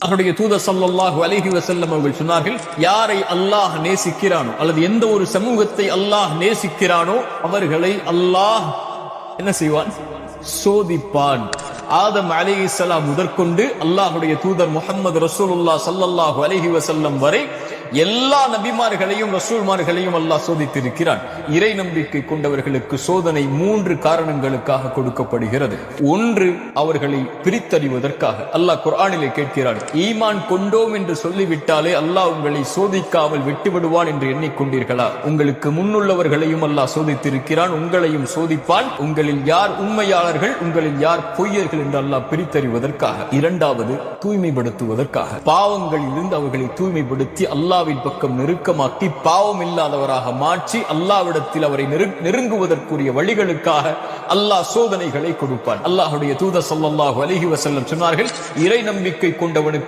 அவருடைய தூதர் ஸல்லல்லாஹு அலைஹி வஸல்லம் அவர்கள் சொன்னார்கள், யாரை அல்லாஹ் நேசிக்கிறானோ அல்லது எந்த ஒரு சமூகத்தை அல்லாஹ் நேசிக்கிறானோ அவர்களை அல்லாஹ் என்ன செய்வான்? சோதிப்பான். ஆதம் அலைஹிஸ்ஸலாம் முதற்கொண்டு அல்லாஹ்வுடைய தூதர் முஹம்மது ரசூலுல்லாஹ் ஸல்லல்லாஹு அலைஹி வஸல்லம் வரை எல்லா நபிமார்களையும் ரசூல்மார்களையும் அல்லாஹ் சோதித்திருக்கிறான். இறை நம்பிக்கை கொண்டவர்களுக்கு சோதனை 3 காரணங்களுக்காக கொடுக்கப்படுகிறது. ஒன்று, அவர்களை பிரித்தறிவதற்காக. அல்லாஹ் குர்ஆனிலே கேட்கிறான், ஈமான் கொண்டோம் என்று சொல்லிவிட்டாலே அல்லாஹ் உங்களை சோதிக்காமல் விட்டுவிடுவான் என்று எண்ணிக்கொண்டீர்களா? உங்களுக்கு முன்னுள்ளவர்களையும் அல்லாஹ் சோதித்திருக்கிறான், உங்களையும் சோதிப்பான். உங்களில் யார் உண்மையாளர்கள், உங்களில் யார் பொய்யர்கள் என்று அல்லாஹ் பிரித்தறிவதற்காக. இரண்டாவது, தூய்மைப்படுத்துவதற்காக. பாவங்களிலிருந்து அவர்களை தூய்மைப்படுத்தி அல்லாஹ்வின் பக்கம் நெருக்கமாக்கி பாவம் இல்லாதவராக மாற்றி அல்லாஹ்விடத்தில் அவரை நெருங்குவதற்குரிய வழிகளுக்காக அல்லாஹ் சோதனைகளை கொடுப்பான். அல்லாஹ்வுடைய தூதர் ஸல்லல்லாஹு அலைஹி வஸல்லம் சொன்னார்கள், இறை நம்பிக்கை கொண்டவனுக்கு